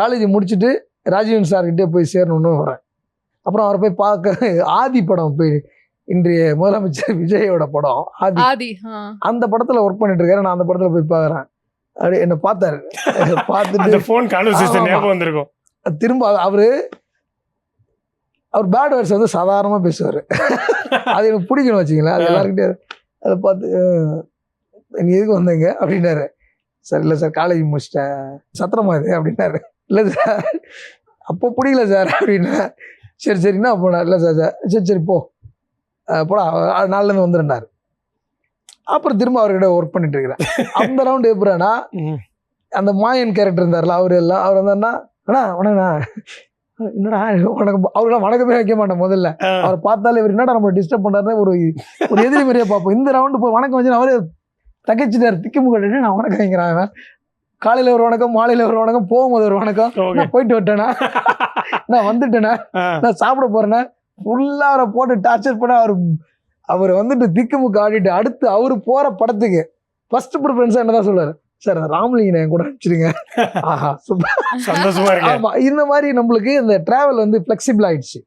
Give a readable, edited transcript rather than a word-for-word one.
College முடிச்சுட்டு ராஜீவன் சார்கிட்டே போய் சேரணும்னு வரேன். அப்புறம் அவரை போய் பார்க்க ஆதி படம் போய் இன்றைய முதலமைச்சர் விஜயோட படம் ஆதி, அந்த படத்துல ஒர்க் பண்ணிட்டு இருக்காரு. நான் அந்த படத்துல போய் பார்க்குறேன். அப்படி என்ன பார்த்தாரு. பார்த்துட்டு திரும்ப அவர் பேட் வேர்ட்ஸ் வந்து சாதாரணமாக பேசுவார். அது எனக்கு பிடிக்கணும் வச்சிங்களேன். அது எல்லாருக்கிட்டே அதை பார்த்து நீ எதுக்கு வந்தீங்க அப்படின்னாரு. சார் இல்லை சார் காலேஜ் முடிச்சிட்டேன். சத்திரமா இது அப்படின்னாரு. இல்லை சார் அப்போ பிடிக்கல சார் அப்படின்னா. சரி சரின்னா போனார். இல்லை சார் சரி சரி போடா நாள்லேருந்து வந்துருந்தார். அப்புறம் திரும்ப அவர்கிட்ட ஒர்க் பண்ணிட்டு இருக்கிறேன். அந்த ரவுண்டு எப்படின்னா அந்த மாயன் கேரக்டர் இருந்தார்ல அவர் வந்தாருன்னா அண்ணா வணக்கண்ணா என்னடா வணக்கம். அவருலாம் வணக்கமே வைக்க மாட்டேன் முதல்ல. அவரை பார்த்தாலே இவர் என்னடா நம்ம டிஸ்டர்ப் பண்ணுறாரு ஒரு எதிரி மாதிரியே பார்ப்போம். இந்த ரவுண்டு போய் வணக்கம் வச்சு அவரே தகைச்சிட்டாரு. திக்குமுக்கிட்டு நான் வணக்கம் வைக்கிறேன். காலையில் ஒரு வணக்கம், மாலையில் ஒரு வணக்கம், போகும்போது ஒரு வணக்கம். நான் போயிட்டு விட்டேனா, நான் வந்துட்டேனா, நான் சாப்பிட போறேன்னா ஃபுல்லாக அவரை போட்டு டார்ச்சர் பண்ண அவர் வந்துட்டு திக்குமுக்கு ஆடிட்டு அடுத்து அவர் போற படத்துக்கு ஃபர்ஸ்ட் ப்ரிஃபரன்ஸா என்னதான் சொல்றாரு, சார் ராமலிங்கனை கூட அனுப்பிச்சிடுங்க. ஆஹா சந்தோஷமா இருக்கு. ஆமா இந்த மாதிரி நம்மளுக்கு இந்த டிராவல் வந்து ஃபிளெக்சிபிள் ஆயிடுச்சு.